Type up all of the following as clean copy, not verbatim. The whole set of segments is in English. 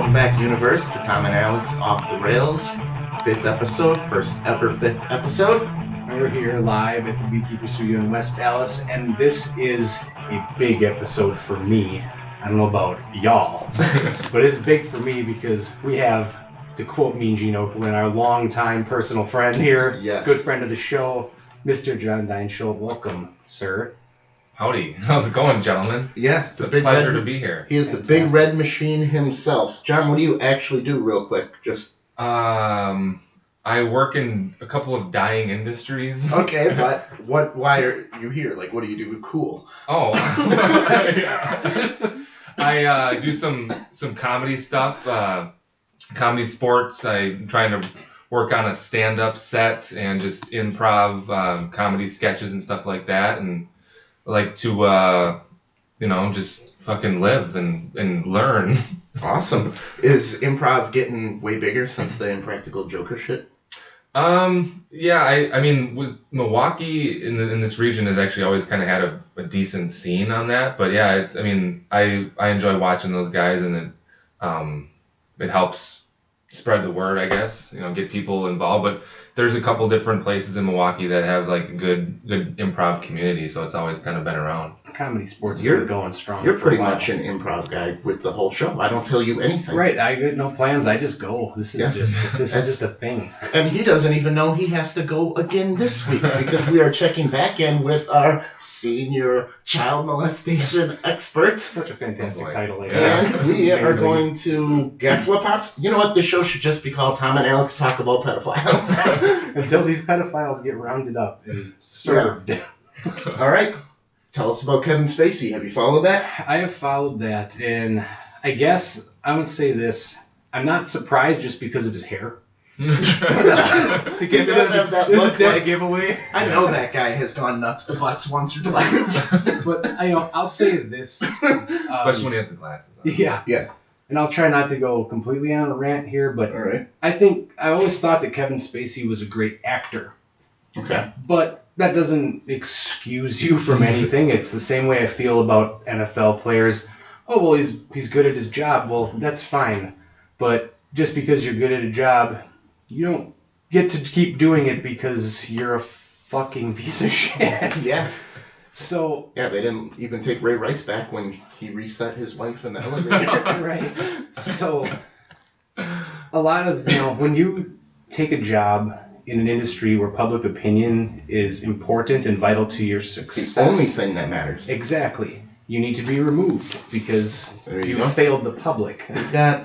Welcome back, universe, to Tom and Alex Off the Rails. 5th episode, first ever 5th episode. We're here live at the Beekeeper Studio in West Dallas, and this is a big episode for me. I don't know about y'all, but it's big for me because we have, to quote Mean Gene Okerlund, our longtime personal friend here, Yes. Good friend of the show, Mr. Jon Dhein-Schuldt. Welcome, sir. Howdy. How's it going, gentlemen? Yeah, It's a pleasure to be here. He is the big red machine himself. John, what do you actually do real quick? Just I work in a couple of dying industries. okay, but why are you here? Like, what do you do cool? Oh. I do some comedy stuff, Comedy Sportz. I'm trying to work on a stand-up set and just improv comedy sketches and stuff like that, and I like to just fucking live and learn. Awesome. Is improv getting way bigger since the Impractical Joker shit? Yeah, I mean, with Milwaukee in this region has actually always kind of had a decent scene on that, but yeah, I enjoy watching those guys, and it helps spread the word, I guess, get people involved. But there's a couple different places in Milwaukee that have like a good improv community, so it's always kind of been around. Comedy Sportz is going strong. You're pretty for a while. much an improv guy with the whole show. I don't tell you anything. Right, I got no plans. I just go. This is just a thing. And he doesn't even know he has to go again this week because we are checking back in with our senior child molestation experts. Such a fantastic title. And we are going to guess what, Pops? You know what? This show should just be called Tom and Alex Talk About Pedophiles. Until these pedophiles get rounded up and served. Yeah. All right. Tell us about Kevin Spacey. Have you followed that? I have followed that, and I guess I would say this. I'm not surprised just because of his hair. He does have that look like giveaway. I know that guy has gone nuts to butts once or twice. But I'll say this. Especially when he has the glasses on. Yeah. And I'll try not to go completely on a rant here, but all right. I always thought that Kevin Spacey was a great actor. Okay. But that doesn't excuse you from anything. It's the same way I feel about NFL players. Oh, well, he's good at his job. Well, that's fine. But just because you're good at a job, you don't get to keep doing it because you're a fucking piece of shit. Yeah. So. Yeah, they didn't even take Ray Rice back when he reset his wife in the elevator. Right. So, a lot of, when you take a job in an industry where public opinion is important and vital to your success. It's the only thing that matters. Exactly. You need to be removed because you failed the public.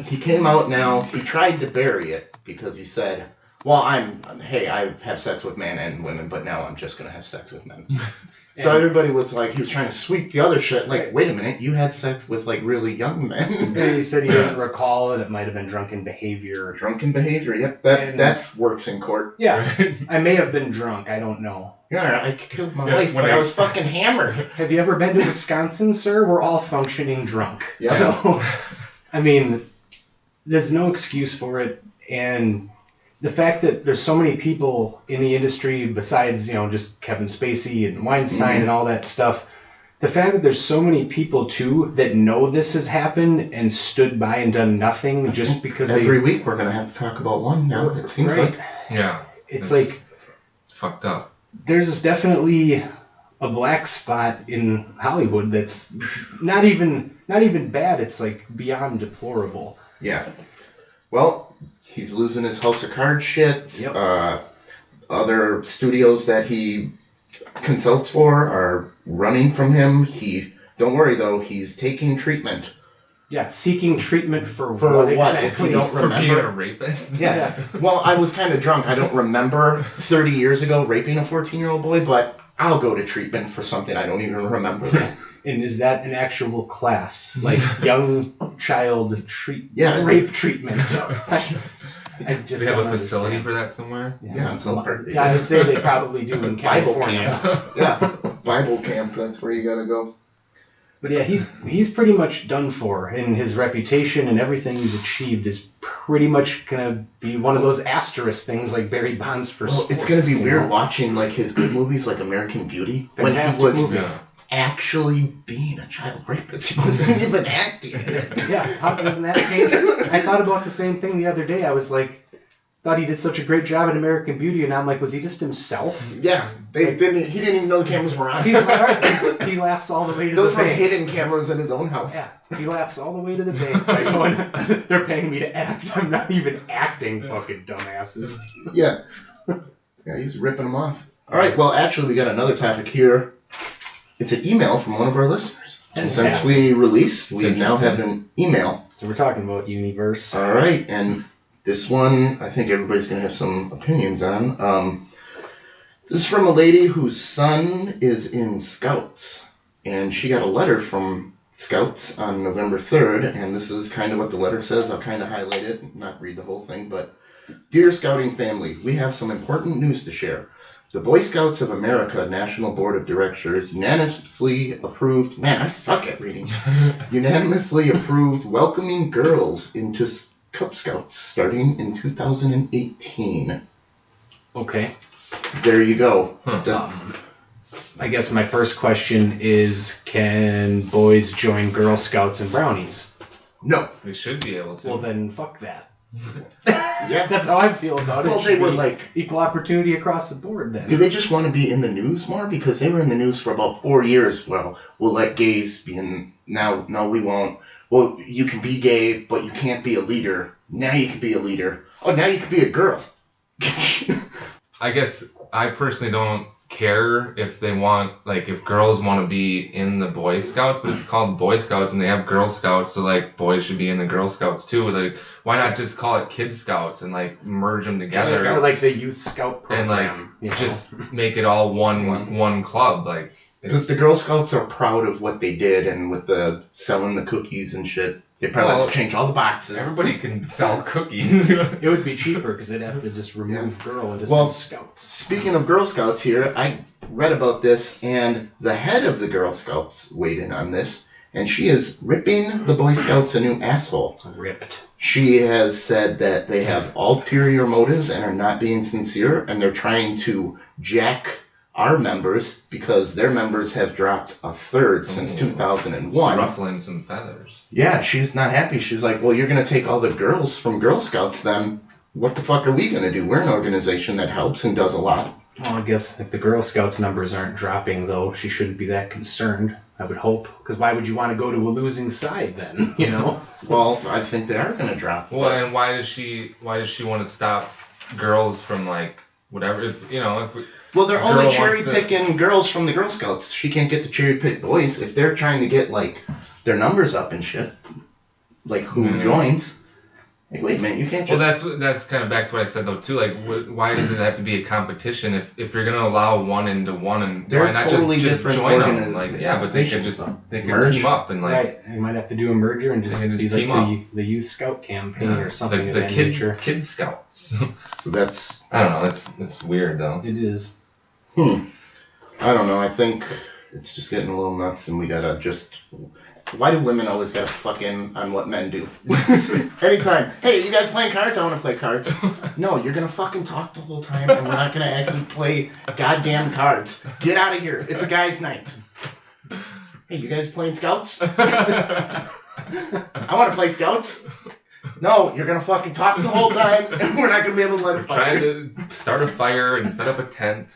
He came out now, he tried to bury it because he said, well, I have sex with men and women, but now I'm just going to have sex with men. So everybody was like, he was trying to sweep the other shit. Like, wait a minute, you had sex with like really young men. And he said he didn't recall it. It might have been drunken behavior. Drunken behavior, yep. That works in court. Yeah. I may have been drunk. I don't know. Yeah, I killed my wife when I was fucking hammered. Have you ever been to Wisconsin, sir? We're all functioning drunk. Yeah. So, I mean, there's no excuse for it. And the fact that there's so many people in the industry besides, just Kevin Spacey and Weinstein and all that stuff, the fact that there's so many people, too, that know this has happened and stood by and done nothing just because every week we're going to have to talk about one now, it seems like. Yeah. It's like... fucked up. There's definitely a black spot in Hollywood that's not even bad. It's like beyond deplorable. Yeah. Well, he's losing his House of Cards shit. Yep. Other studios that he consults for are running from him. Don't worry though, he's taking treatment. Yeah, seeking treatment for what exactly? If you don't remember. For being a rapist? Yeah. Well, I was kind of drunk. I don't remember 30 years ago raping a 14-year-old boy, but I'll go to treatment for something I don't even remember. And is that an actual class? Like young child rape treatment? I just they have a facility for that somewhere? Yeah, I would say they probably do in California. Bible camp. Yeah, Bible camp, that's where you gotta go. But yeah, he's pretty much done for, and his reputation and everything he's achieved is pretty much gonna be one of those asterisk things like Barry Bonds for sports. It's gonna be weird watching like his good movies like American Beauty Fantastic movie. actually being a child rapist. He wasn't even acting. Yeah, isn't that same? I thought about the same thing the other day. I was like, thought he did such a great job in American Beauty, and I'm like, was he just himself? Yeah, he didn't even know the cameras were on. He laughs all the way to Those the were bank. hidden cameras in his own house. Yeah, he laughs all the way to the bank by going, they're paying me to act. I'm not even acting, fucking dumbasses. Yeah. Yeah, he's ripping them off. All right, well, actually, we got another topic here. It's an email from one of our listeners. And since we released, we now have an email. So we're talking about Universe. All right, and this one, I think everybody's going to have some opinions on. This is from a lady whose son is in Scouts, and she got a letter from Scouts on November 3rd, and this is kind of what the letter says. I'll kind of highlight it, not read the whole thing, but Dear Scouting family, we have some important news to share. The Boy Scouts of America National Board of Directors unanimously approved, man, I suck at reading, unanimously approved welcoming girls into Cub Scouts starting in 2018. Okay. There you go. I guess my first question is, can boys join Girl Scouts and Brownies? No. They should be able to. Well, then fuck that. Yeah. That's how I feel about it. Well, they were like equal opportunity across the board then. Do they just want to be in the news more? Because they were in the news for about 4 years. Well, we'll let gays be in. Now, no, we won't. Well, you can be gay, but you can't be a leader. Now you can be a leader. Oh, now you can be a girl. I guess I personally don't care if they want, like, if girls want to be in the Boy Scouts, but it's called Boy Scouts and they have Girl Scouts, so like boys should be in the Girl Scouts too. Like, why not just call it Kid Scouts and like merge them together? Or like the Youth Scout program, and like just make it all one club. Like, because the Girl Scouts are proud of what they did, and with the selling the cookies and shit, they probably have to change all the boxes. Everybody can sell cookies. It would be cheaper because they'd have to just remove girl and just Scouts. Speaking of Girl Scouts here, I read about this, and the head of the Girl Scouts weighed in on this, and she is ripping the Boy Scouts a new asshole. Ripped. She has said that they have ulterior motives and are not being sincere, and they're trying to jack our members because their members have dropped a third since 2001. Ruffling some feathers. Yeah, she's not happy. She's like, well, you're going to take all the girls from Girl Scouts, then what the fuck are we going to do? We're an organization that helps and does a lot. Well, I guess if the Girl Scouts numbers aren't dropping, though, she shouldn't be that concerned, I would hope. Because why would you want to go to a losing side then, you know? Well, I think they are going to drop. Well, and why does she want to stop girls from, like, whatever, Well, they're only cherry-picking girls from the Girl Scouts. She can't get to cherry-pick boys. If they're trying to get, like, their numbers up and shit, like, who joins... Like, wait a minute, you can't just... Well, that's kind of back to what I said, though, too. Like, why does it have to be a competition if you're going to allow one into one? And they're why not totally just different join them? Like, yeah, but they could merge. team up and, like... Right, you might have to do a merger and just be team like the Youth Scout campaign or something of that nature. Kid Scouts. So that's... I don't know, it's weird, though. It is. I don't know, I think it's just getting a little nuts and we gotta just... Why do women always gotta fuck in on what men do? Anytime, hey, you guys playing cards? I wanna play cards. No, you're gonna fucking talk the whole time and we're not gonna actually play goddamn cards. Get out of here. It's a guy's night. Hey, you guys playing Scouts? I wanna play Scouts. No, you're gonna fucking talk the whole time and we're not gonna be able to let it fire. Trying to start a fire and set up a tent.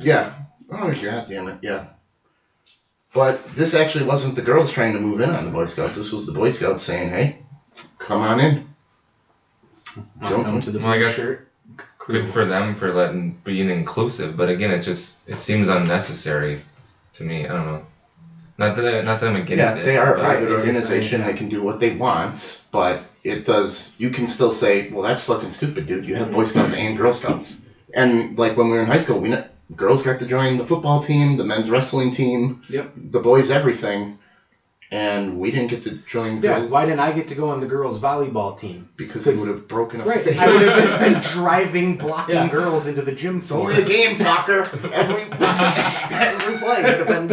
Yeah. Oh, god damn it, yeah. But this actually wasn't the girls trying to move in on the Boy Scouts. This was the Boy Scouts saying, hey, come on in. Don't to the well, I guess shirt. Good for them for being inclusive, but again, it seems unnecessary to me. I don't know. Not that I'm against it. Yeah, they are a private organization. They can do what they want, but it does. You can still say, well, that's fucking stupid, dude. You have Boy Scouts and Girl Scouts. And like when we were in high school, girls got to join the football team, the men's wrestling team, the boys everything, and we didn't get to join girls. Yeah, why didn't I get to go on the girls volleyball team? Because you would have broken a face. I would have just been driving, blocking girls into the gym floor. It's only a game, fucker. Every play would have been.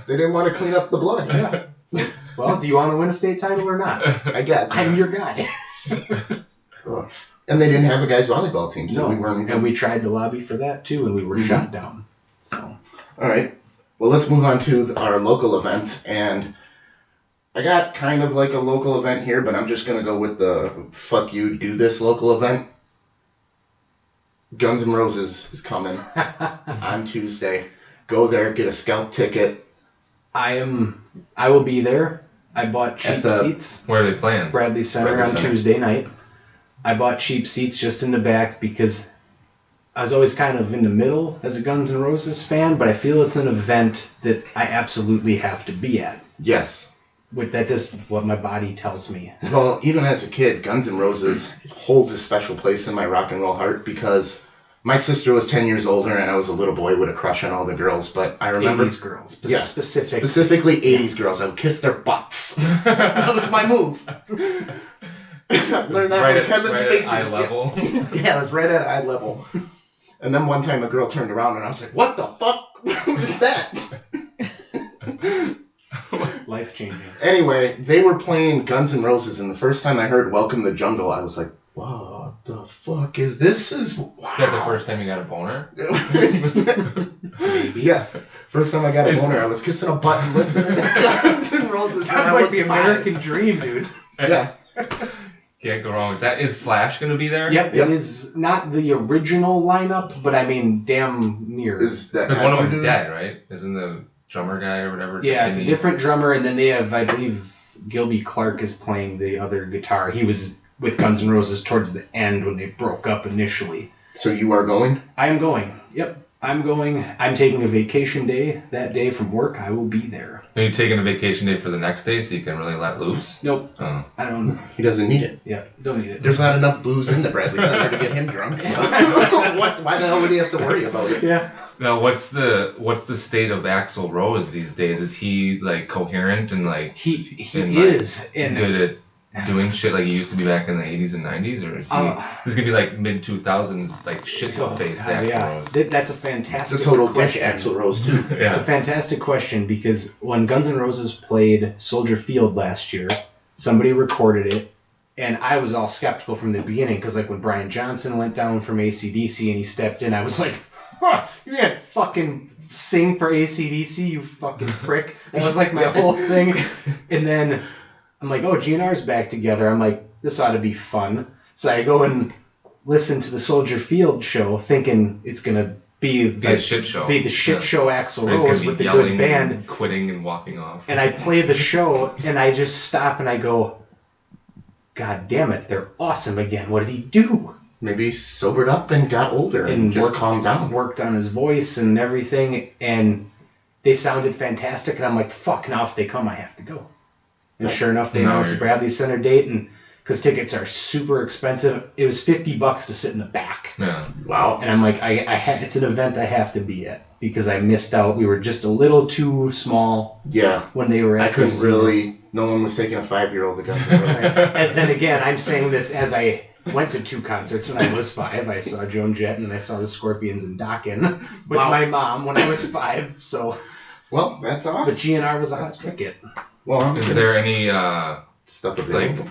They didn't want to clean up the blood. Yeah. Well, do you want to win a state title or not? I guess. I'm your guy. And they didn't have a guys volleyball team, so we weren't. And we tried to lobby for that too, and we were shot down. So. All right. Well, let's move on to our local events, and I got kind of like a local event here, but I'm just going to go with the fuck you, do this local event. Guns N' Roses is coming on Tuesday. Go there, get a scalp ticket. I will be there. I bought cheap seats. Where are they playing? Bradley Center on Tuesday night. I bought cheap seats just in the back because I was always kind of in the middle as a Guns N' Roses fan, but I feel it's an event that I absolutely have to be at. Yes. That's just what my body tells me. Well, even as a kid, Guns N' Roses holds a special place in my rock and roll heart because my sister was 10 years older and I was a little boy with a crush on all the girls, but I remember... 80s girls. Specifically 80s girls. I would kiss their butts. That was my move. I learned that from Kevin Spacey. At eye level. Yeah, it was right at eye level. And then one time a girl turned around and I was like, what the fuck? What is that? Life-changing. Anyway, they were playing Guns N' Roses, and the first time I heard Welcome to the Jungle, I was like, what the fuck is this? Wow. Is that the first time you got a boner? Maybe. Yeah. First time I got a boner, I was kissing a butt and listening to Guns N' Roses. Sounds like the American dream, dude. Yeah. Can't go wrong with that. Is Slash going to be there? Yep. It is not the original lineup, but I mean, damn near. Is that because one of them's dead, right? Isn't the drummer guy or whatever? Yeah, it's a different drummer, and then they have, I believe, Gilby Clarke is playing the other guitar. He was with Guns N' Roses towards the end when they broke up initially. So you are going? I am going. Yep. I'm going. I'm taking a vacation day that day from work. I will be there. Are you taking a vacation day for the next day so you can really let loose? Nope. Oh. I don't. He doesn't need it. Yeah, don't need it. There's not enough booze in the Bradley Center to get him drunk. So why the hell would he have to worry about it? Yeah. Now, what's the state of Axl Rose these days? Is he like coherent and like he is like, good at doing shit like he used to be back in the 80s and 90s, or is he this gonna be like mid 2000s like shit faced Axl Rose? That's a fantastic. It's a total question. dick Axl Rose too. Yeah. It's a fantastic question because when Guns N' Roses played Soldier Field last year, somebody recorded it, and I was all skeptical from the beginning because like when Brian Johnson went down from AC/DC and he stepped in, I was like, you can't fucking sing for AC/DC, you fucking prick. That was like my whole thing. And then I'm like, oh, GNR's back together. I'm like, this ought to be fun. So I go and listen to the Soldier Field show thinking it's going to be the shit show. Be the shit show Axl Rose with the good band. And quitting and walking off. And I play the show and I just stop and I go, God damn it, they're awesome again. What did he do? Maybe he sobered up and got older and just calmed down. Worked on his voice and everything, and they sounded fantastic. And I'm like, fuck, now if they come, I have to go. And sure enough, they announced the Bradley Center date, and because tickets are super expensive, it was $50 to sit in the back. Yeah. Wow. And I'm like, it's an event I have to be at because I missed out. We were just a little too small. Yeah. When they were at I couldn't really. No one was taking a 5-year-old to Guns N' Roses. And then again, I'm saying this as I went to 2 concerts when I was 5. I saw Joan Jett and then I saw the Scorpions in Dokken with my mom when I was 5. So. Well, that's awesome. But GNR was a hot ticket. Well, is there any stuff available?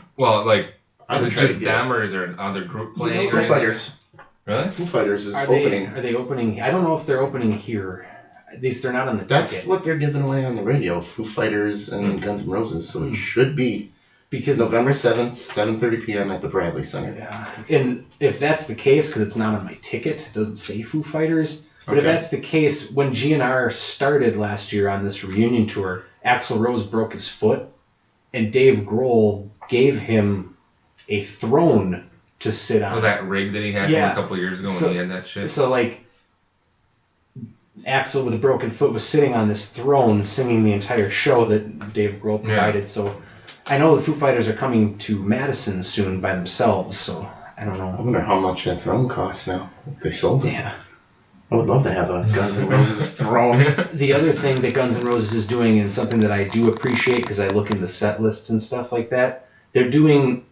Is it just them or is there another group playing? Foo Fighters. Really? Foo Fighters is opening. Are they opening? I don't know if they're opening here. At least they're not on the ticket. That's what they're giving away on the radio, Foo Fighters and Guns N' Roses. So it should be because November 7th, 7:30 p.m. at the Bradley Center. Yeah. And if that's the case, because it's not on my ticket, it doesn't say Foo Fighters. But if that's the case, when GNR started last year on this reunion tour, Axl Rose broke his foot, and Dave Grohl gave him a throne to sit on. Oh, that rig that he had a couple of years ago when he had that shit? So, like, Axl with a broken foot was sitting on this throne singing the entire show that Dave Grohl provided. Yeah. So I know the Foo Fighters are coming to Madison soon by themselves, so I don't know. I wonder how much that throne costs now, if they sold it. Yeah. I would love to have a Guns N' Roses throne. The other thing that Guns N' Roses is doing, and something that I do appreciate because I look into set lists and stuff like that, they're doing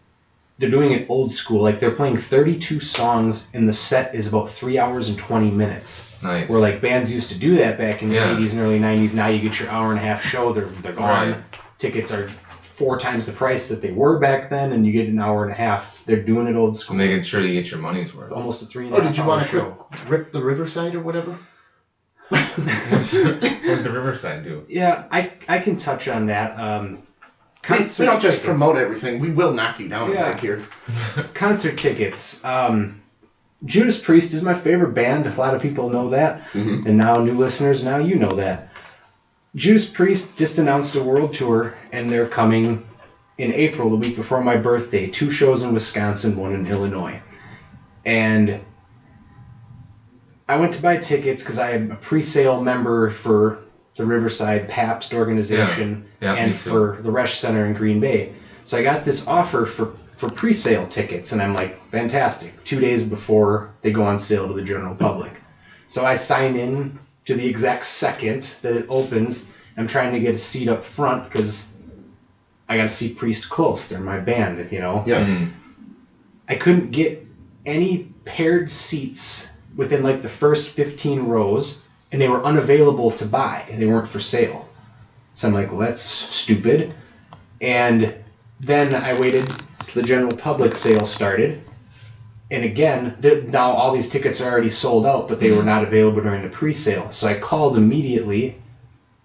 it old school. Like they're playing 32 songs, and the set is about 3 hours and 20 minutes. Nice. Where like bands used to do that back in the 80s and early 90s. Now you get your hour-and-a-half show. They're gone. Right. Tickets are 4 times the price that they were back then, and you get an hour and a half. They're doing it old school. Making sure you get your money's worth. Almost a 3.5 hour show. Almost a 3.5 hour show. Rip the Riverside or whatever? What did the Riverside do? Yeah, I can touch on that. We don't just promote everything. We will knock you down back here. Concert tickets. Judas Priest is my favorite band. A lot of people know that. Mm-hmm. And now new listeners, now you know that. Judas Priest just announced a world tour, and they're coming in April, the week before my birthday. 2 shows in Wisconsin, 1 in Illinois. And I went to buy tickets because I am a pre-sale member for the Riverside Pabst organization and for the Resch Center in Green Bay. So I got this offer for pre-sale tickets, and I'm like, fantastic, 2 days before they go on sale to the general public. So I sign in to the exact second that it opens. I'm trying to get a seat up front because I got to see Priest close. They're my band, you know? Yeah. Mm. I couldn't get any paired seats within like the first 15 rows, and they were unavailable to buy. They weren't for sale. So I'm like, well, that's stupid. And then I waited till the general public sale started. And again, now all these tickets are already sold out, but they were not available during the pre-sale. So I called immediately,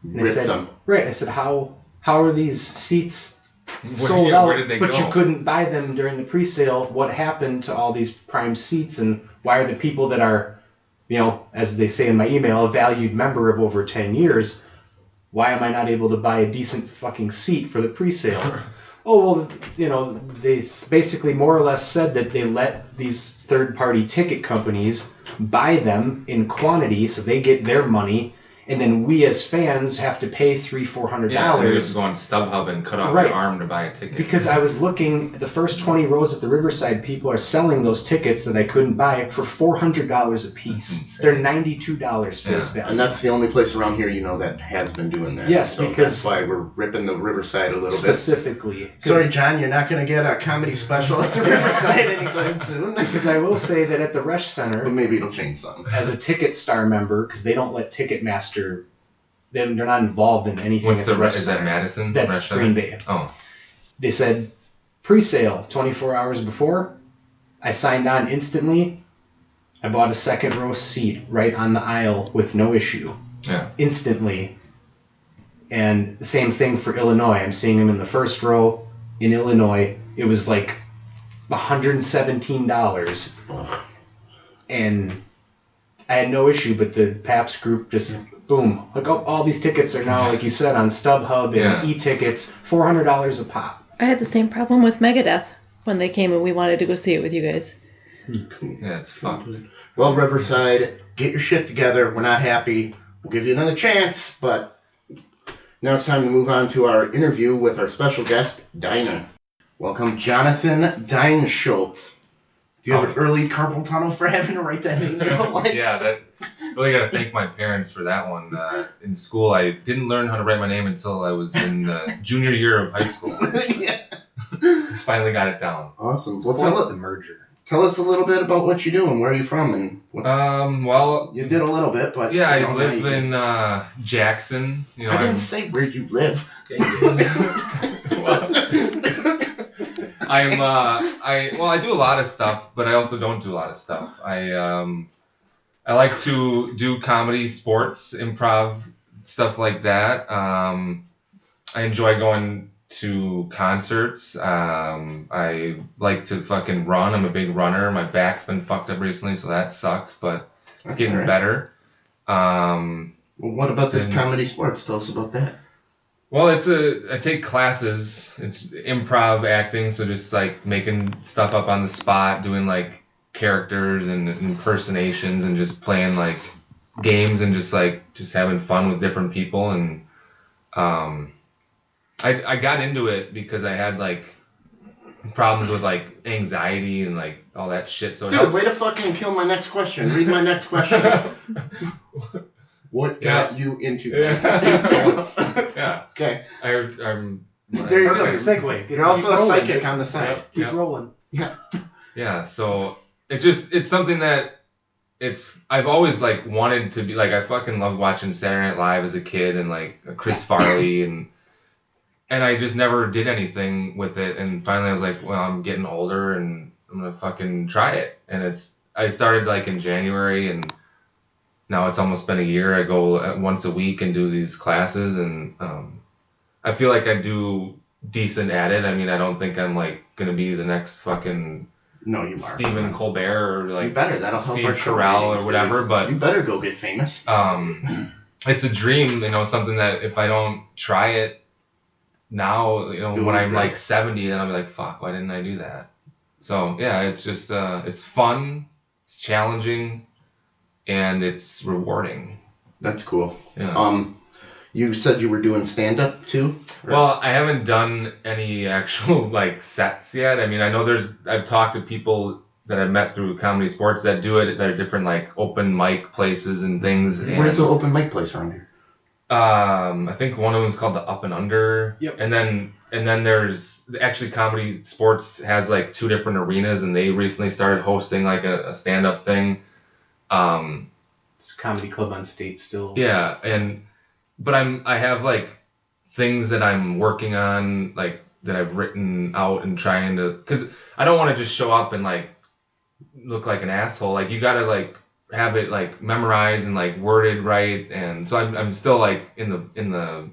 and I said, I said, how are these seats sold out, but you couldn't buy them during the pre-sale? What happened to all these prime seats, and why are the people that are, you know, as they say in my email, a valued member of over 10 years, why am I not able to buy a decent fucking seat for the pre-sale? Oh, well, you know, they basically more or less said that they let these third-party ticket companies buy them in quantity so they get their money, and then we as fans have to pay $300-400. Yeah, you just go on StubHub and cut off your arm to buy a ticket. Because I was looking, the first 20 rows at the Riverside, people are selling those tickets that I couldn't buy for $400 a piece. They're $92 face value. And that's the only place around here, you know, that has been doing that. Yes, so because that's why we're ripping the Riverside a little specifically. bit. Sorry, John, you're not going to get a comedy special at the Riverside anytime soon. Because I will say that at the Resch Center, but maybe it'll change something. As a Ticket Star member, because they don't let Ticketmaster, they're not involved in anything. What's at the Resch is Center. that Madison? That's Green Bay. Oh. They said pre-sale 24 hours before. I signed on instantly. I bought a second row seat right on the aisle with no issue. Yeah. Instantly. And the same thing for Illinois. I'm seeing them in the first row in Illinois. It was like $117. Ugh. And I had no issue, but the Pabst group just, boom. Like all these tickets are now, like you said, on StubHub and e-tickets, $400 a pop. I had the same problem with Megadeth when they came and we wanted to go see it with you guys. Yeah, it's fucked. Well, Riverside, get your shit together. We're not happy. We'll give you another chance, but now it's time to move on to our interview with our special guest, Dinah. Welcome, Jonathan Dhein-Schuldt. Do you have an early carpal tunnel for having to write that in? Yeah, that really got to thank my parents for that one. In school, I didn't learn how to write my name until I was in junior year of high school. Yeah. Finally got it down. Awesome. Well, the merger. Tell us a little bit about what you do and where are you from and what's. Well, you did a little bit, but yeah, I live in Jackson. You know, I didn't say where you live. I do a lot of stuff, but I also don't do a lot of stuff. I like to do comedy, sports, improv, stuff like that. I enjoy going to concerts. I like to fucking run. I'm a big runner. My back's been fucked up recently, so that sucks, but it's getting better. Well, what about this Comedy Sportz? Tell us about that. Well, I take classes. It's improv acting, so just like making stuff up on the spot, doing like characters and impersonations and just playing like games and just having fun with different people. And I got into it because I had like problems with like anxiety and like all that shit. So dude, way to fucking kill my next question. Read my next question. What got you into this? Yeah. Okay. There you go. Segue. You're also a psychic on the side. Keep rolling. Yeah. Yeah. So it's something that I've always like wanted to be like. I fucking loved watching Saturday Night Live as a kid and like Chris Farley and I just never did anything with it. And finally I was like, well, I'm getting older and I'm gonna fucking try it. And I started like in January and now it's almost been a year. I go once a week and do these classes, and I feel like I do decent at it. I mean, I don't think I'm like gonna be the next fucking No, you are. Stephen Colbert or like You better. That'll help Steve our show Carell ratings, or whatever. dude. But you better go get famous. It's a dream, something that if I don't try it now, when I'm like 70, then I'll be like, fuck, why didn't I do that? So yeah, it's just it's fun, it's challenging, and it's rewarding. That's cool. Yeah. You said you were doing stand-up too? Well, I haven't done any actual like sets yet. I mean, I know I've talked to people that I've met through Comedy Sportz that do it. That are different like open mic places and things. Where's the open mic place around here? I think one of them is called the Up and Under. Yep. And then there's actually Comedy Sportz has like 2 different arenas, and they recently started hosting like a stand-up thing. It's a comedy club on State still. Yeah, but I have like things that I'm working on, like that I've written out and trying to, because I don't want to just show up and like look like an asshole. Like you gotta like have it like memorized and like worded right, and so I'm still like in the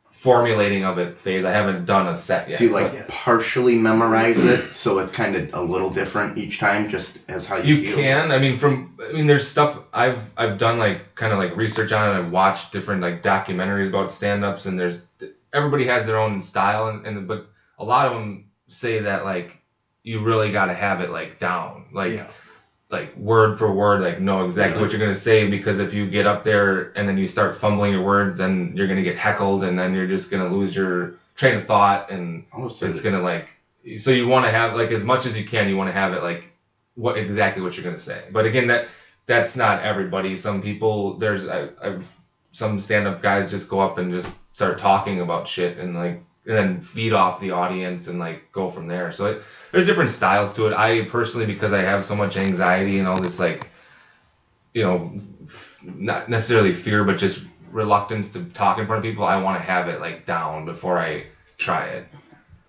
formulating of it phase. I haven't done a set yet. Do you like partially memorize it so it's kind of a little different each time, just as how you feel? Can. I mean, there's stuff I've done like kind of like research on it. I've watched different like documentaries about stand-ups, and everybody has their own style, but a lot of them say that like you really got to have it like down, like word for word, like know exactly what you're gonna say, because if you get up there and then you start fumbling your words, then you're gonna get heckled, and then you're just gonna lose your train of thought, and it's gonna like. So you want to have like as much as you can. You want to have it like exactly what you're gonna say. But again, that's not everybody. Some people some stand-up guys just go up and just start talking about shit and then feed off the audience and like go from there. So there's different styles to it. I personally, because I have so much anxiety and all this like, not necessarily fear, but just reluctance to talk in front of people, I want to have it like down before I try it.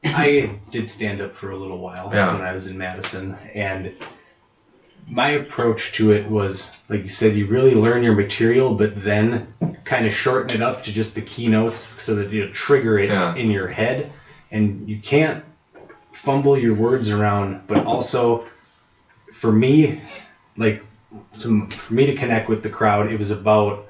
I did stand up for a little while when I was in Madison, and my approach to it was, like you said, you really learn your material, but then kind of shorten it up to just the keynotes so that you trigger it in your head, and you can't fumble your words around. But also, for me, for me to connect with the crowd, it was about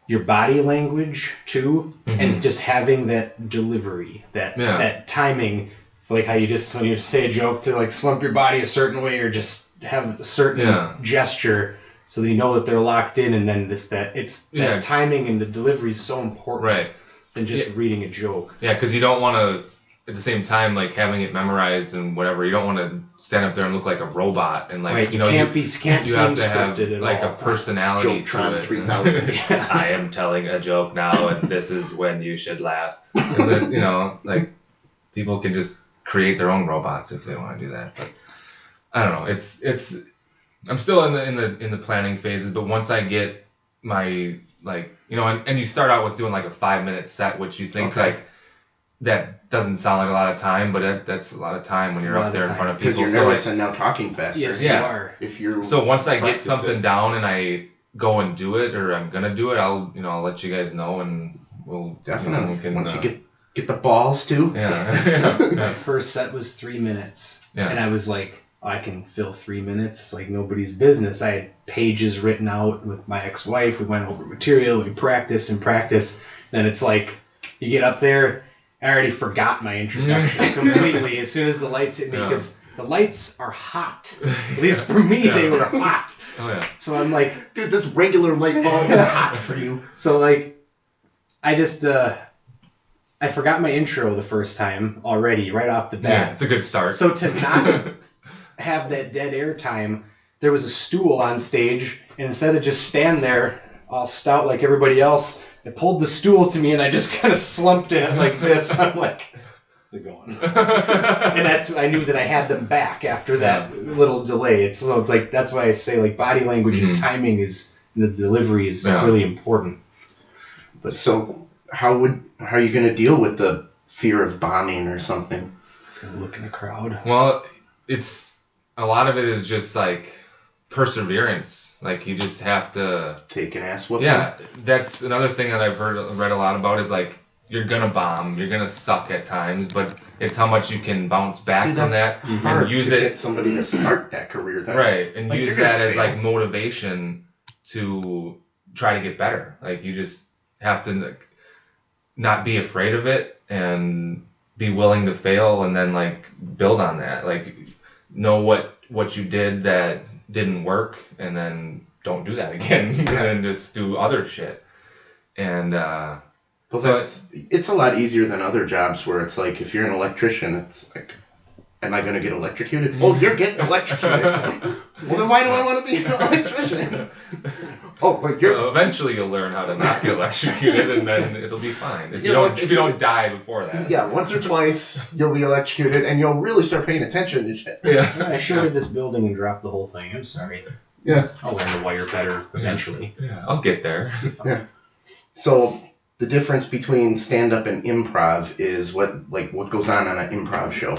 your body language too, and just having that delivery, that timing, like how you just, when you say a joke, to like slump your body a certain way or just have a certain gesture so that you know that they're locked in, and then that timing and the delivery is so important than just reading a joke. Yeah, because you don't want to, at the same time, like having it memorized and whatever, you don't want to stand up there and look like a robot and like you have to have like a personality to it. 3000. I am telling a joke now, and this is when you should laugh. Because like people can just create their own robots if they want to do that. But I don't know. It's I'm still in the planning phases, but once I get my and you start out with doing like a 5-minute set, which you think like that doesn't sound like a lot of time, but that's a lot of time when you're up there in front of people. Because you're nervous and now talking faster. Yes, you are. So once I get something down and I go and do it, or I'm gonna do it, I'll let you guys know, and we'll definitely once you get the balls too. My first set was 3 minutes, and I was like, I can fill 3 minutes like nobody's business. I had pages written out with my ex-wife. We went over material. We practiced. Then it's like you get up there. I already forgot my introduction completely as soon as the lights hit me, because the lights are hot. At least for me, they were hot. Oh, yeah. So I'm like, dude, this regular light bulb is hot for you. So like, I just I forgot my intro the first time already, right off the bat. Yeah, it's a good start. So to not have that dead air time, there was a stool on stage, and instead of just stand there all stout like everybody else, I pulled the stool to me and I just kind of slumped in it like this. I'm like, how's it going? And I knew that I had them back after that little delay. So it's like, that's why I say like body language and timing the delivery is really important. But so how are you going to deal with the fear of bombing or something? Just going to look in the crowd. Well, a lot of it is just like perseverance. Like, you just have to take an ass whooping. Yeah, that's another thing that I've read a lot about is like, you're gonna bomb, you're gonna suck at times, but it's how much you can bounce back from that and use it. Get somebody to start that career then. Right, and like, use that as like motivation to try to get better. Like, you just have to like, not be afraid of it and be willing to fail, and then like build on that. Like, know what you did that didn't work, and then don't do that again. And then just do other shit. And well, it's a lot easier than other jobs where it's like, if you're an electrician, it's like, am I going to get electrocuted? Oh, you're getting electrocuted. Well, then why do I want to be an electrician? Oh, but eventually you'll learn how to not get electrocuted, and then it'll be fine. If you don't die before that. Yeah, once or twice you'll be electrocuted, and you'll really start paying attention to shit. Yeah, I shorted this building and dropped the whole thing. I'm sorry. Yeah. I'll learn to wire better eventually. Yeah, I'll get there. Yeah. So the difference between stand-up and improv is what goes on an improv show.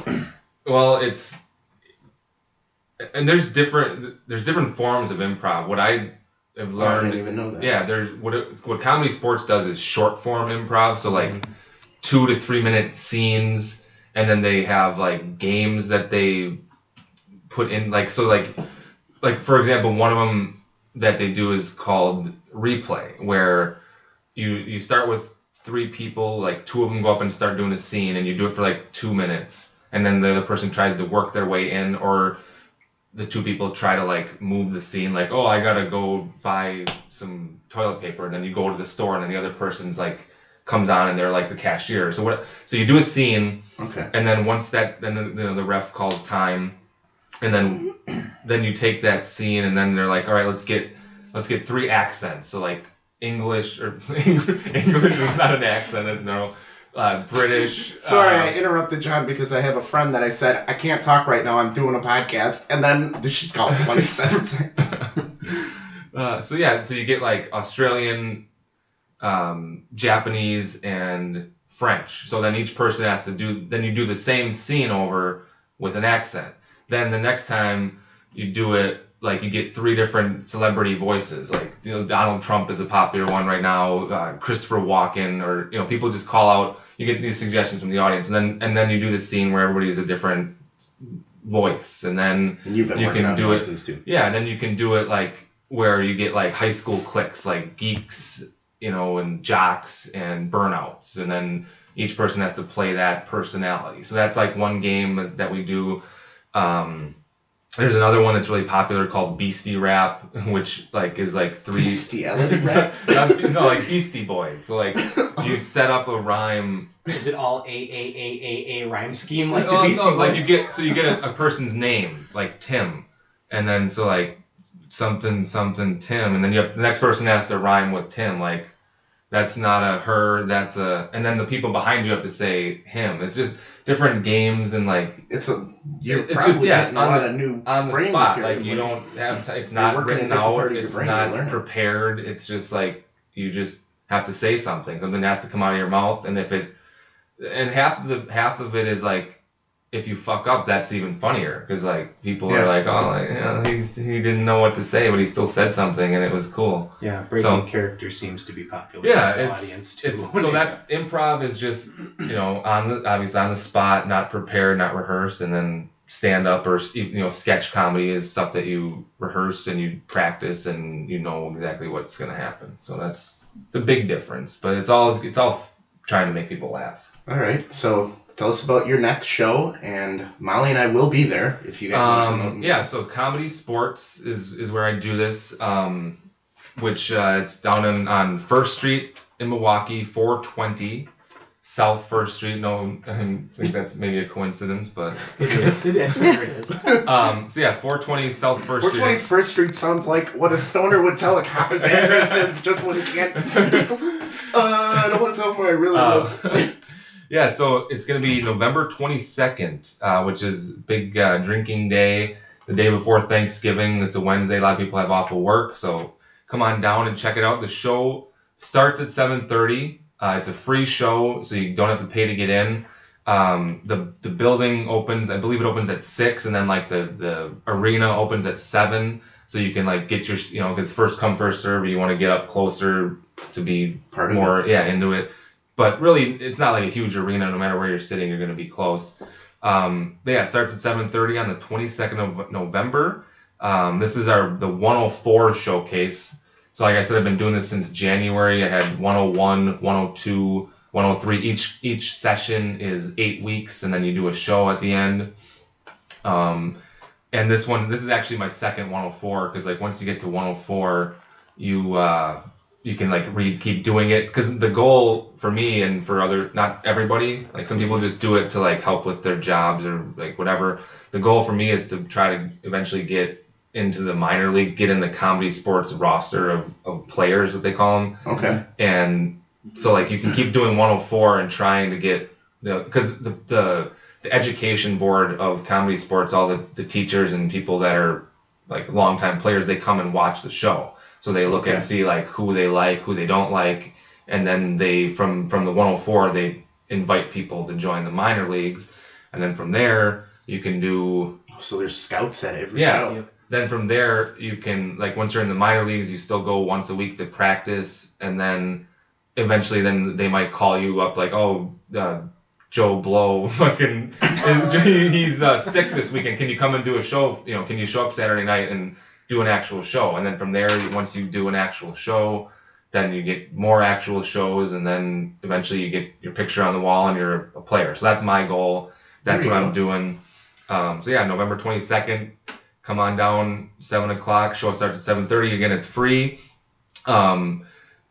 Well, there's different forms of improv. What I have learned, I didn't even know that. Yeah, there's what Comedy Sportz does is short form improv. So like 2 to 3 minute scenes, and then they have like games that they put in. Like for example, one of them that they do is called Replay, where you start with 3 people, like 2 of them go up and start doing a scene, and you do it for like 2 minutes, and then the other person tries to work their way in, or the 2 people try to like move the scene, like, oh, I gotta go buy some toilet paper, and then you go to the store, and then the other person's like comes on, and they're like the cashier. So you do a scene, okay, and then once that, then the ref calls time, and then you take that scene, and then they're like, all right, let's get 3 accents. So like English is not an accent, it's no. British. Sorry, I interrupted John because I have a friend that I said, I can't talk right now, I'm doing a podcast, and then she's called 27 So you get like Australian, Japanese, and French. So then each person has to you do the same scene over with an accent. Then the next time you do it, like, you get 3 different celebrity voices. Like, you know, Donald Trump is a popular one right now, Christopher Walken, or, you know, people just call out, you get these suggestions from the audience, and then you do the scene where everybody is a different voice, and then you can do it too. Yeah, and then you can do it like where you get like high school cliques, like geeks, you know, and jocks and burnouts, and then each person has to play that personality. So that's like one game that we do. There's another one that's really popular called Beastie Rap, which like is like 3 Bestiality rap? No, like Beastie Boys. So like you set up a rhyme. Is it all a rhyme scheme like the Beastie Boys? Like you get a person's name, like Tim, and then so like something Tim, and then the next person has to rhyme with Tim. Like, that's not a her, that's a, and then the people behind you have to say him. It's just different games, and like you're probably getting a lot of new on the brain spot. material. Like, you don't have it's not written out, it's not prepared. It's just like you just have to say something. Something has to come out of your mouth, and half of it is like, if you fuck up, that's even funnier, because like people are like, oh, like, yeah, he didn't know what to say, but he still said something, and it was cool. Yeah, breaking character seems to be popular with the audience too. So that's improv is just, you know, obviously on the spot, not prepared, not rehearsed, and then stand up or, you know, sketch comedy is stuff that you rehearse and you practice and you know exactly what's gonna happen. So that's the big difference, but it's all trying to make people laugh. All right, so tell us about your next show, and Molly and I will be there if you guys want to come out. Yeah, so Comedy Sportz is where I do this, which it's down on 1st Street in Milwaukee, 420 South 1st Street. No, I think that's maybe a coincidence, but it is. That's where it is. So yeah, 420 South 1st Street. 420 1st Street sounds like what a stoner would tell a cop his address is just when he can't. I don't want to tell him where I really live. Yeah, so it's going to be November 22nd, which is big drinking day, the day before Thanksgiving. It's a Wednesday. A lot of people have off of work, so come on down and check it out. The show starts at 7:30. It's a free show, so you don't have to pay to get in. The building opens, I believe it opens at 6, and then like the arena opens at 7. so you can like get your, you know, it's first come first serve. You want to get up closer to be Part of more into it. But really, it's not like a huge arena. No matter where you're sitting, you're going to be close. It starts at 7:30 on the 22nd of November. This is the 104 showcase. So like I said, I've been doing this since January. I had 101, 102, 103. Each session is 8 weeks, and then you do a show at the end. And this is actually my second 104, because like once you get to 104, you can like keep doing it, because the goal for me and for not everybody, like some people just do it to like help with their jobs or like whatever. The goal for me is to try to eventually get into the minor leagues, get in the Comedy Sportz roster of players, what they call them. Okay. And so like you can keep doing 104 and trying to get, because the education board of Comedy Sportz, all the teachers and people that are like longtime players, they come and watch the show. So they look and see like who they don't like, and then they from the 104 they invite people to join the minor leagues, and then from there you can do. So there's scouts at every show. Yeah. Then from there you can, like, once you're in the minor leagues, you still go once a week to practice, and then eventually then they might call you up like, Joe Blow fucking he's sick this weekend. Can you come and do a show? You know, can you show up Saturday night and do an actual show? And then from there, once you do an actual show, then you get more actual shows, and then eventually you get your picture on the wall and you're a player. So that's my goal. That's what I'm doing. November 22nd, come on down, 7 o'clock. Show starts at 7:30. Again, it's free to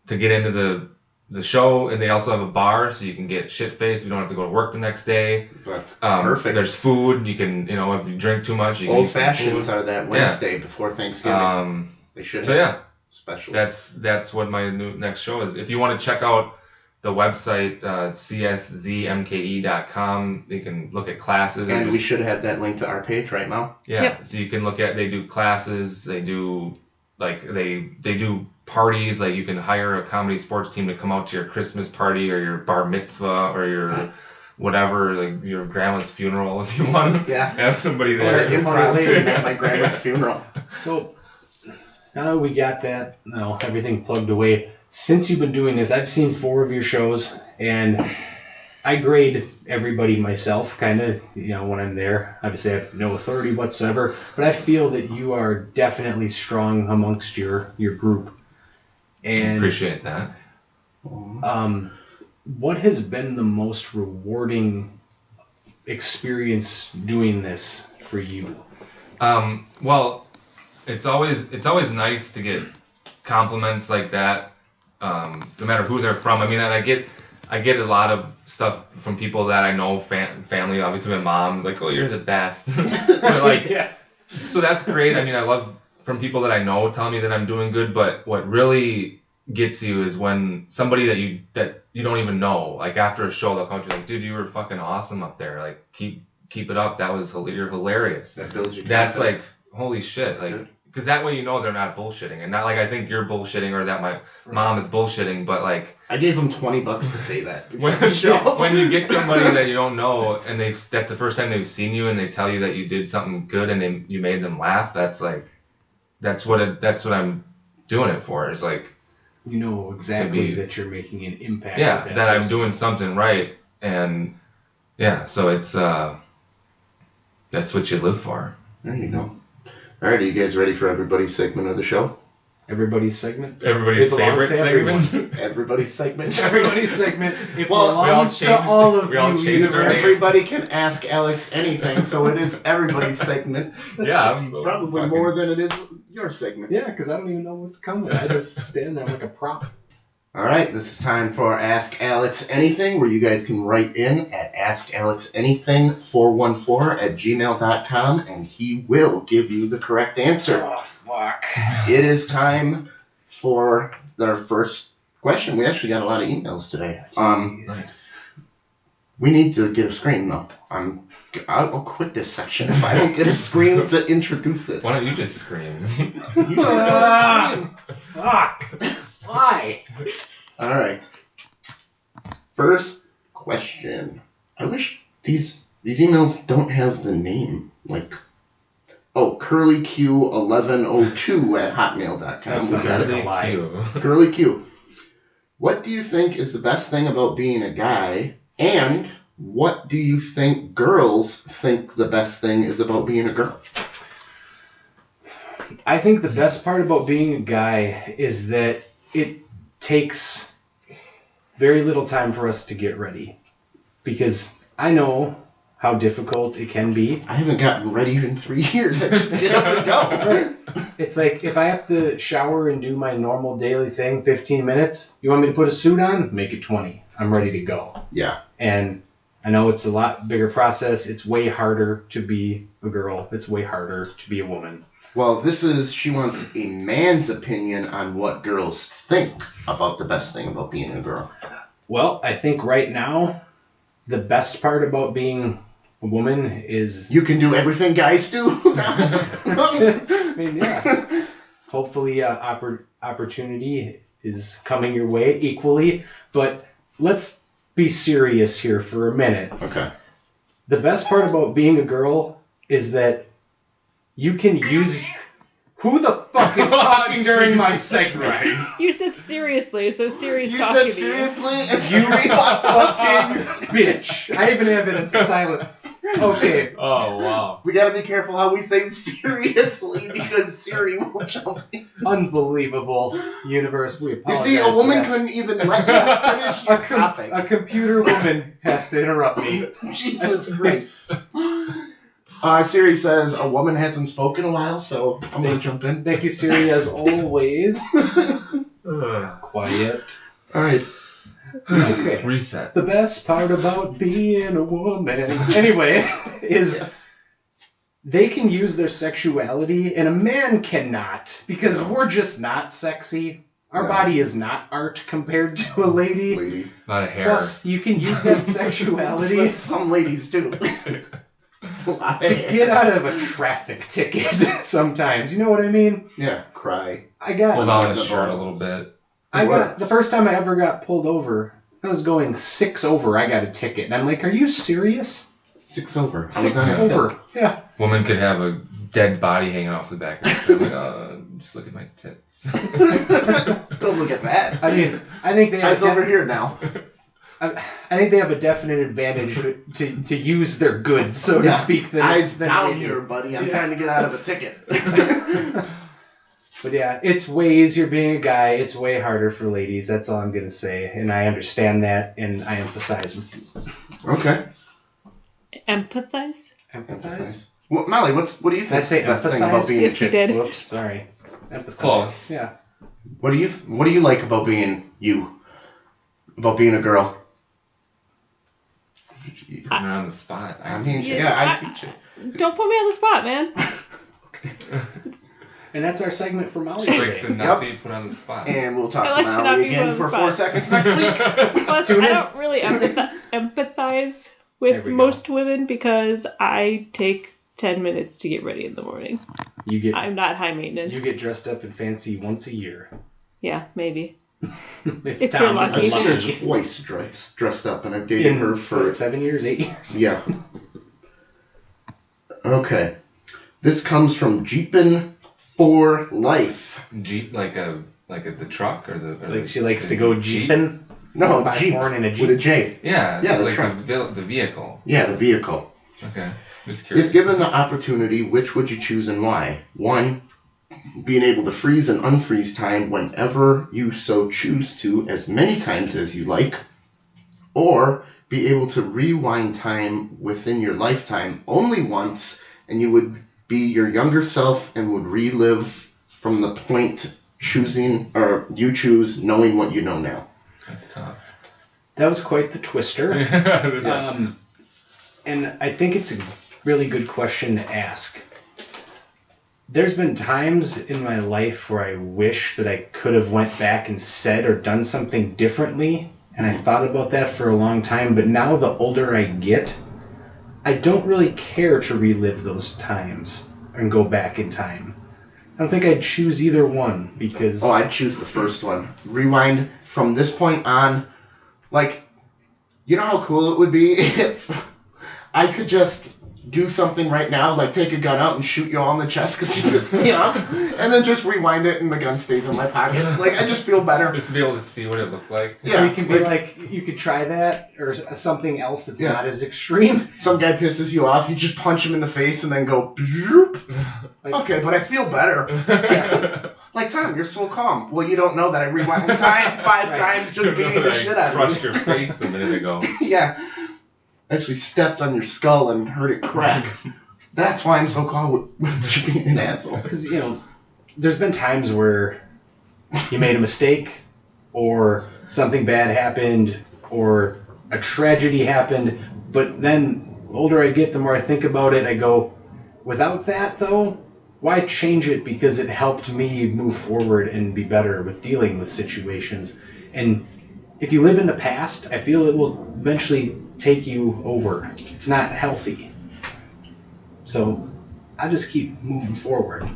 get into the show, and they also have a bar, so you can get shit-faced. You don't have to go to work the next day. That's perfect. There's food. You can, if you drink too much, you can Old fashions are that Wednesday before Thanksgiving. They should have specials. That's what my next show is. If you want to check out the website, cszmke.com, you can look at classes. And we should have that link to our page right now. Yeah, Yep. So you can look at, they do classes, they do they do parties, like you can hire a Comedy Sportz team to come out to your Christmas party or your bar mitzvah or your whatever, like your grandma's funeral, if you want to have somebody there. At my grandma's funeral. So now that we got that, everything plugged away, since you've been doing this, I've seen 4 of your shows, and I grade everybody myself, kind of, when I'm there. Obviously, I have no authority whatsoever, but I feel that you are definitely strong amongst your group. And appreciate that. What has been the most rewarding experience doing this for you? Well, it's always nice to get compliments like that, no matter who they're from. I mean, and I get a lot of stuff from people that I know, family. Obviously, my mom's like, "Oh, you're the best." But so that's great. I mean, I love from people that I know telling me that I'm doing good. But what really gets you is when somebody that you don't even know, like after a show, they'll come to you like, "Dude, you were fucking awesome up there. Like, keep it up. You're hilarious." That builds your That's confidence. like, holy shit, That's like. good. Because that way they're not bullshitting, and not like I think you're bullshitting or that my mom is bullshitting, but like I gave them $20 to say that. when you get somebody that you don't know and that's the first time they've seen you and they tell you that you did something good and you made them laugh, that's what I'm doing it for. It's like exactly that you're making an impact. Yeah, with that I'm person. doing something right, and so it's that's what you live for. There you go. All right, are you guys ready for everybody's segment of the show? Everybody's segment. Everybody's It belongs favorite to everyone. segment. Everybody's segment. Everybody's segment. It Well, belongs we all to all of we all you. changed our names. Everybody can ask Alex anything, so it is everybody's segment. Yeah, I'm Probably fucking- more than it is your segment. Yeah, because I don't even know what's coming. I just stand there like a prop. All right, this is time for Ask Alex Anything, where you guys can write in at askalexanything414@gmail.com, and he will give you the correct answer. Oh, fuck. It is time for our first question. We actually got a lot of emails today. Nice. We need to get a screen, though. I'll quit this section if I don't get a screen to introduce it. Why don't you just scream? He's gonna scream. Fuck. Why? All right. First question. I wish these emails don't have the name. Like, curlyq1102 at hotmail.com. That sounds like a lie. Curly Q. What do you think is the best thing about being a guy? And what do you think girls think the best thing is about being a girl? I think the best part about being a guy is that it takes very little time for us to get ready. Because I know how difficult it can be. I haven't gotten ready in 3 years. I just get up and go. Right. It's like, if I have to shower and do my normal daily thing, 15 minutes, you want me to put a suit on? Make it 20. I'm ready to go. Yeah. And I know it's a lot bigger process. It's way harder to be a girl. It's way harder to be a woman. Well, she wants a man's opinion on what girls think about the best thing about being a girl. Well, I think right now, the best part about being a woman is... You can do everything guys do now. I mean, yeah. Hopefully, opportunity is coming your way equally. But let's be serious here for a minute. Okay. The best part about being a girl is that you can use... Who the fuck is talking during my segment? You said seriously, so Siri's You talking said to you. seriously? And You Siri popped up. fucking bitch. I even have it in silent. Okay. Oh, wow. We gotta be careful how we say seriously because Siri will jump in. Unbelievable universe. We You apologize. see, a for woman that. couldn't even let you finish your topic. A computer woman has to interrupt me. Jesus Christ. Siri says a woman hasn't spoken in a while, so I'm gonna jump in. Thank you, Siri, as always. Quiet. All right. Okay. Reset. The best part about being a woman, anyway, is they can use their sexuality and a man cannot, because we're just not sexy. Our No. body is not art compared to a lady. Lady. A lot of hair. Plus, you can use that sexuality Some ladies do. to get out of a traffic ticket sometimes. You know what I mean? Yeah, cry. I got Pull down the shirt a little bit. the first time I ever got pulled over, I was going 6 over. I got a ticket. And I'm like, are you serious? 6 over. I 6 was on a over. hill. Yeah. Woman could have a dead body hanging off the back of her. Like, just look at my tits. Don't look at that. I mean, I think they have Eyes over here now. I think they have a definite advantage to use their goods, so to speak. Eyes than down we do. here, buddy. I'm trying to get out of a ticket. But yeah, it's way easier being a guy. It's way harder for ladies. That's all I'm going to say. And I understand that, and I empathize with you. Okay. Empathize? Empathize? Well, Molly, what do you Did I think say the best thing emphasize? about being a Yes, you chick? did. Whoops, sorry. Empathize. Close. Yeah. What do you like about being you? About being a girl? Putting her on the spot. I mean, Yeah, I teach it. Don't put me on the spot, man. And that's our segment for Molly Likes to today. not Yep. be put on the spot. And we'll talk I like to to not Molly be put again on for the 4 spot. seconds next week. Plus, Tune I in. don't really empathize There with we go. most women because I take 10 minutes to get ready in the morning. You get I'm not high maintenance. you get dressed up and fancy once a year. Yeah, maybe. If you're Tom is lucky. I've lucky. seen her twice dressed up, and I've dated her for 7 years, 8 years. Yeah. Okay. This comes from Jeepin' for Life. Jeep, like the truck or the. Or Like the, she likes the to go Jeep? jeeping. No, Buy Jeep porn in a with Jeep. a J. Yeah, Yeah, the like truck. the vehicle. Yeah, the vehicle. Okay, just curious. If given the opportunity, which would you choose and why? 1, being able to freeze and unfreeze time whenever you so choose to, as many times as you like, or be able to rewind time within your lifetime only once, and you would be your younger self and would relive from the point choosing, or you choose knowing what you know now. That's tough. That was quite the twister. And I think it's a really good question to ask. There's been times in my life where I wish that I could have went back and said or done something differently, and I thought about that for a long time, but now the older I get, I don't really care to relive those times and go back in time. I don't think I'd choose either one, because... Oh, I'd choose the first one. Rewind from this point on. Like, you know how cool it would be if I could just do something right now, like take a gun out and shoot you all in the chest because you pissed me off, and then just rewind it and the gun stays in my pocket. Like, I just feel better. Just to be able to see what it looked like. Yeah, you can be like, you could try that, or something else that's not as extreme. Some guy pisses you off, you just punch him in the face and then go, zoop. Okay, but I feel better. Like, Tom, you're so calm. Well, you don't know that I rewound time 5 times just beating the shit out of you. Crushed your face a minute ago. Yeah. Actually stepped on your skull and heard it crack. That's why I'm so calm with you being an asshole. Because, you know, there's been times where you made a mistake, or something bad happened, or a tragedy happened, but then the older I get, the more I think about it, I go, without that, though, why change it? Because it helped me move forward and be better with dealing with situations. And if you live in the past, I feel it will eventually take you over. It's not healthy. So I just keep moving forward.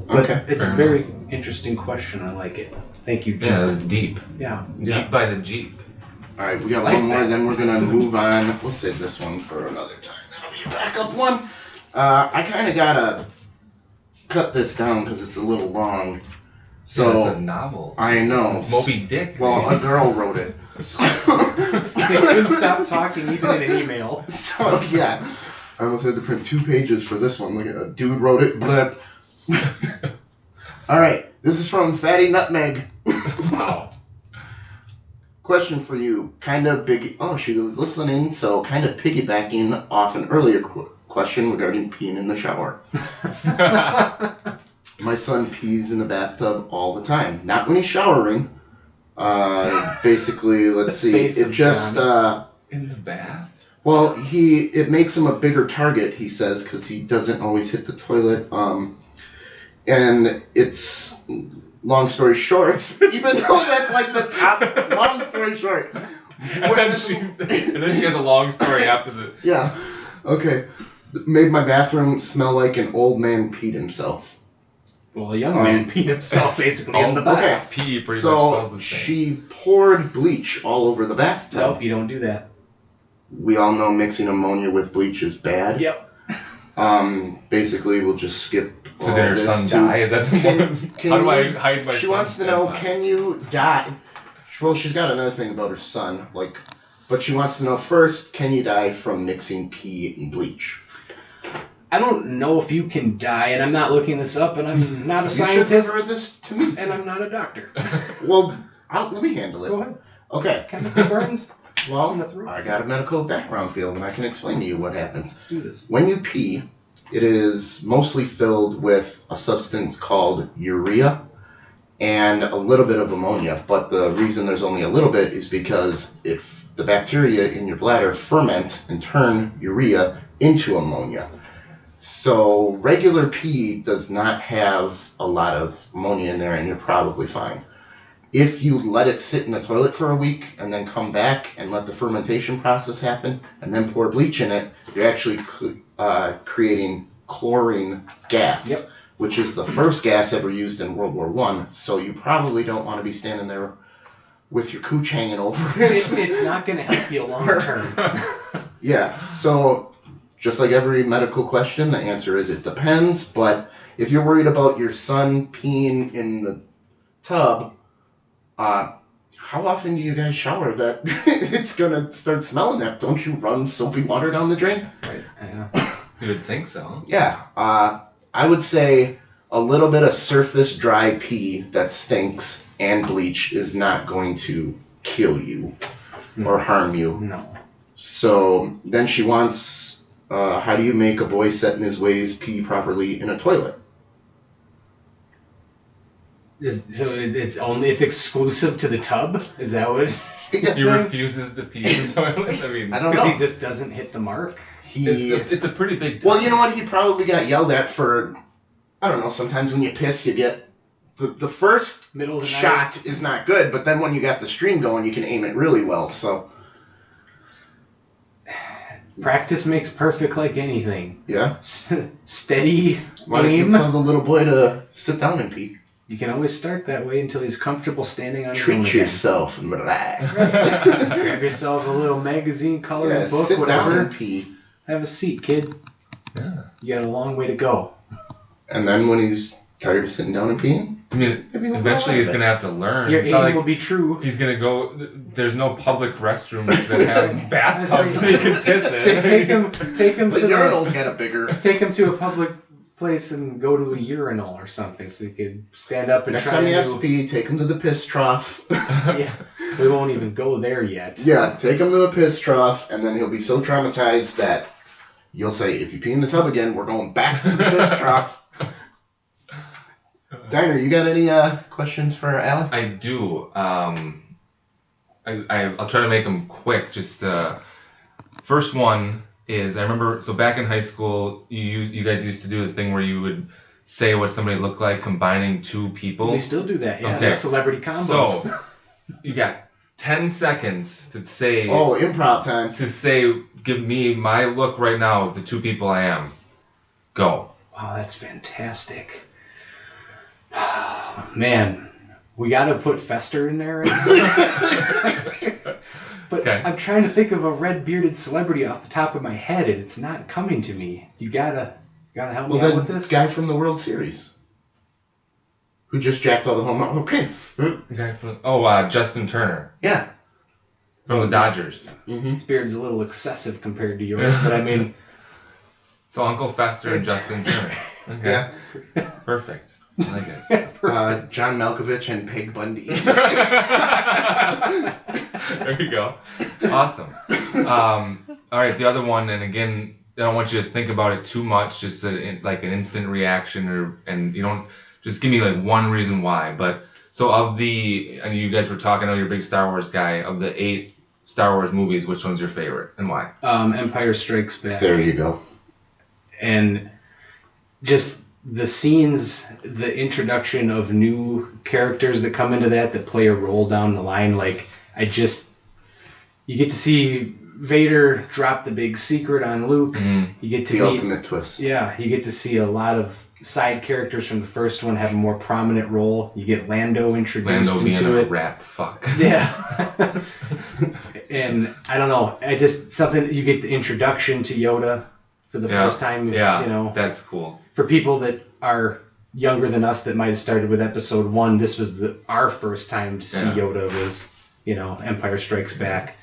But Okay. it's a very interesting question. I like it. Thank you, Jim. Yeah, it's deep. Yeah. Deep by the Jeep. All right, we got one more, then we're going to move on. We'll save this one for another time. That'll be a backup one. I kind of got to cut this down because it's a little long. So yeah, it's a novel. I know. It's Moby Dick. Well, a girl wrote it. They couldn't stop talking even in an email. So, yeah. I almost had to print 2 pages for this one. Look at a dude wrote it. Blip. All right. This is from Fatty Nutmeg. Wow. Question for you. Kind of big. Oh, she was listening, so kind of piggybacking off an earlier question regarding peeing in the shower. My son pees in the bathtub all the time. Not when he's showering. Basically, let's see. It just in the bath. Well, it makes him a bigger target, he says, because he doesn't always hit the toilet. And it's, long story short, even though that's like the top, long story short. And then she has a long story after the... Yeah. Okay. Made my bathroom smell like an old man peed himself. Well, a young man peed himself basically in the bath. Okay. Pee pretty much smells the same. She poured bleach all over the bathtub. Nope, you don't do that. We all know mixing ammonia with bleach is bad. Yep. Basically, we'll just skip. So did her son die? Is that the one? How do I hide my son? She wants to know, can you die? Well, she's got another thing about her son, but she wants to know first, can you die from mixing pee and bleach? I don't know if you can die, and I'm not looking this up, and I'm not a You scientist, should refer this to me. and I'm not a doctor. Well, let me handle it. Go ahead. Okay. Chemical burns? Well, I got a medical background field, and I can explain to you what happens. Let's do this. When you pee, it is mostly filled with a substance called urea and a little bit of ammonia. But the reason there's only a little bit is because if the bacteria in your bladder ferment and turn urea into ammonia. So regular pee does not have a lot of ammonia in there, and you're probably fine. If you let it sit in the toilet for a week and then come back and let the fermentation process happen and then pour bleach in it, you're actually creating chlorine gas, which is the first gas ever used in World War I. So you probably don't want to be standing there with your cooch hanging over it. It's not going to help you long term. Yeah, so just like every medical question, the answer is it depends. But if you're worried about your son peeing in the tub, how often do you guys shower that it's going to start smelling that? Don't you run soapy water down the drain? Right. Yeah. You would think so. Yeah. I would say a little bit of surface dry pee that stinks and bleach is not going to kill you or harm you. No. So then she wants, how do you make a boy set in his ways pee properly in a toilet? So it's exclusive to the tub? Is that what? He refuses to pee in the toilet? I mean, I don't know. Because he just doesn't hit the mark? It's a pretty big tub. Well, you know what? He probably got yelled at for, I don't know, sometimes when you piss, you get, the first Middle of the shot night. is not good, but then when you got the stream going, you can aim it really well, so. Practice makes perfect like anything. Yeah. Steady Why don't you aim. tell the little boy to sit down and pee? You can always start that way until he's comfortable standing on his own Treat again. yourself and relax. Grab yourself a little magazine, colored book, sit down whatever. and pee. Have a seat, kid. You got a long way to go. And then when he's tired of sitting down and peeing, I mean, eventually he's gonna have to learn. Your It's aim not like will be true. he's gonna go. There's no public restrooms that have bathtubs that he can piss in. So take him the to urinal's got a bigger. take him to a public place and go to a urinal or something, so he could stand up and Next try time he to has to pee, take him to the piss trough. Yeah, we won't even go there yet. Yeah, take him to the piss trough, and then he'll be so traumatized that you'll say, if you pee in the tub again, we're going back to the piss trough. Dinah, you got any questions for Alex? I do. I'll try to make them quick. Just first one is, I remember, so back in high school, you guys used to do the thing where you would say what somebody looked like combining two people. We still do that, yeah. Okay. The celebrity combos. So you got 10 seconds to say. Oh, improv time. To say, give me my look right now of the two people I am. Go. Wow, that's fantastic. Man, we gotta put Fester in there right now. But Okay. I'm trying to think of a red bearded celebrity off the top of my head, and it's not coming to me. You gotta help me out with this. Guy from the World Series, who just jacked all the home runs. Okay. The guy from, Justin Turner Yeah. from the Dodgers. Mm-hmm. His beard's a little excessive compared to yours, but I mean, So Uncle Fester and Justin Turner. Okay. Yeah. Perfect. I like it. John Malkovich and Peg Bundy. There you go. Awesome. All right, the other one, and again, I don't want you to think about it too much, just like an instant reaction, and you don't, just give me like one reason why. But so of the, and you guys were talking, I know you're a big Star Wars guy, of the 8 Star Wars movies, which one's your favorite and why? Empire Strikes Back. There you go. And just the scenes, the introduction of new characters that come into that play a role down the line, like you get to see Vader drop the big secret on Luke. Mm-hmm. You get to The meet, ultimate twist. Yeah, you get to see a lot of side characters from the first one have a more prominent role. You get Lando introduced Lando being into a it. rat fuck. Yeah. And I don't know, something, you get the introduction to Yoda for the first time. Yeah, you know, that's cool. for people that are younger than us that might have started with episode 1, this was our first time to see Yoda was, Empire Strikes Back.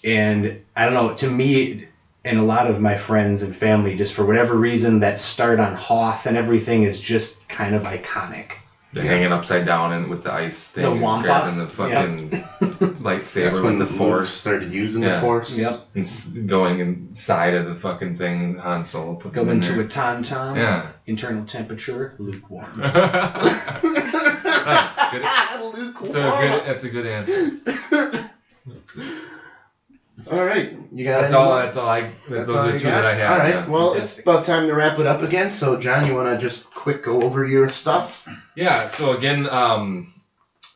And I don't know, to me and a lot of my friends and family, just for whatever reason, that start on Hoth and everything is just kind of iconic. The hanging upside down and with the ice thing, The and Wampa. grabbing the fucking lightsaber That's when with the Luke Force, started using the Force. Yep. and going inside of the fucking thing. Han Solo puts Go him in into there. a tauntaun. Yeah. Internal temperature, lukewarm. Nice. Good. Lukewarm. That's a good answer. All right, you got That's any all. more? Those are all the you two got? that I have. All right, yeah. well, it's about time to wrap it up again. So, John, you want to just quick go over your stuff? Yeah. So again,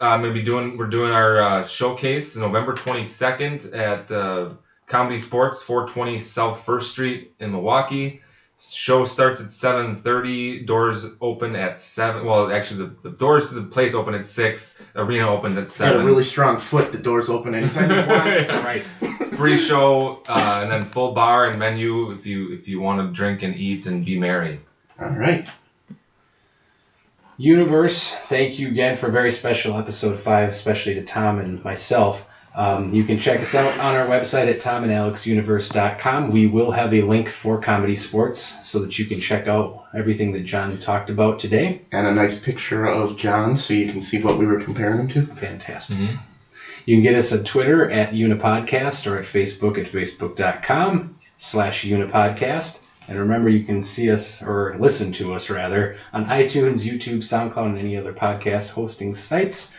we're doing our showcase November 22nd at Comedy Sportz, 420 South First Street in Milwaukee. Show starts at 7:30. Doors open at 7. Well, actually, the doors to the place open at 6. Arena opens at 7. Got a really strong foot. The doors open anytime you want. Yeah, right. Free show, and then full bar and menu if you want to drink and eat and be merry. All right. Universe, thank you again for a very special episode 5, especially to Tom and myself. You can check us out on our website at tomanalexuniverse.com. We will have a link for Comedy Sportz so that you can check out everything that John talked about today. And a nice picture of John so you can see what we were comparing him to. Fantastic. Mm-hmm. You can get us on Twitter at Unipodcast or at Facebook at facebook.com/Unipodcast. And remember, you can see us, or listen to us rather, on iTunes, YouTube, SoundCloud, and any other podcast hosting sites.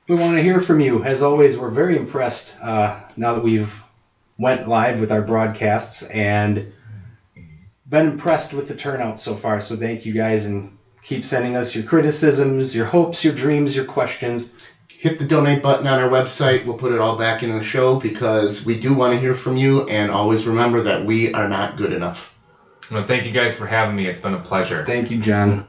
We want to hear from you. As always, we're very impressed now that we've went live with our broadcasts and been impressed with the turnout so far. So thank you guys, and keep sending us your criticisms, your hopes, your dreams, your questions. Hit the donate button on our website. We'll put it all back into the show because we do want to hear from you. And always remember that we are not good enough. Well, thank you guys for having me. It's been a pleasure. Thank you, John.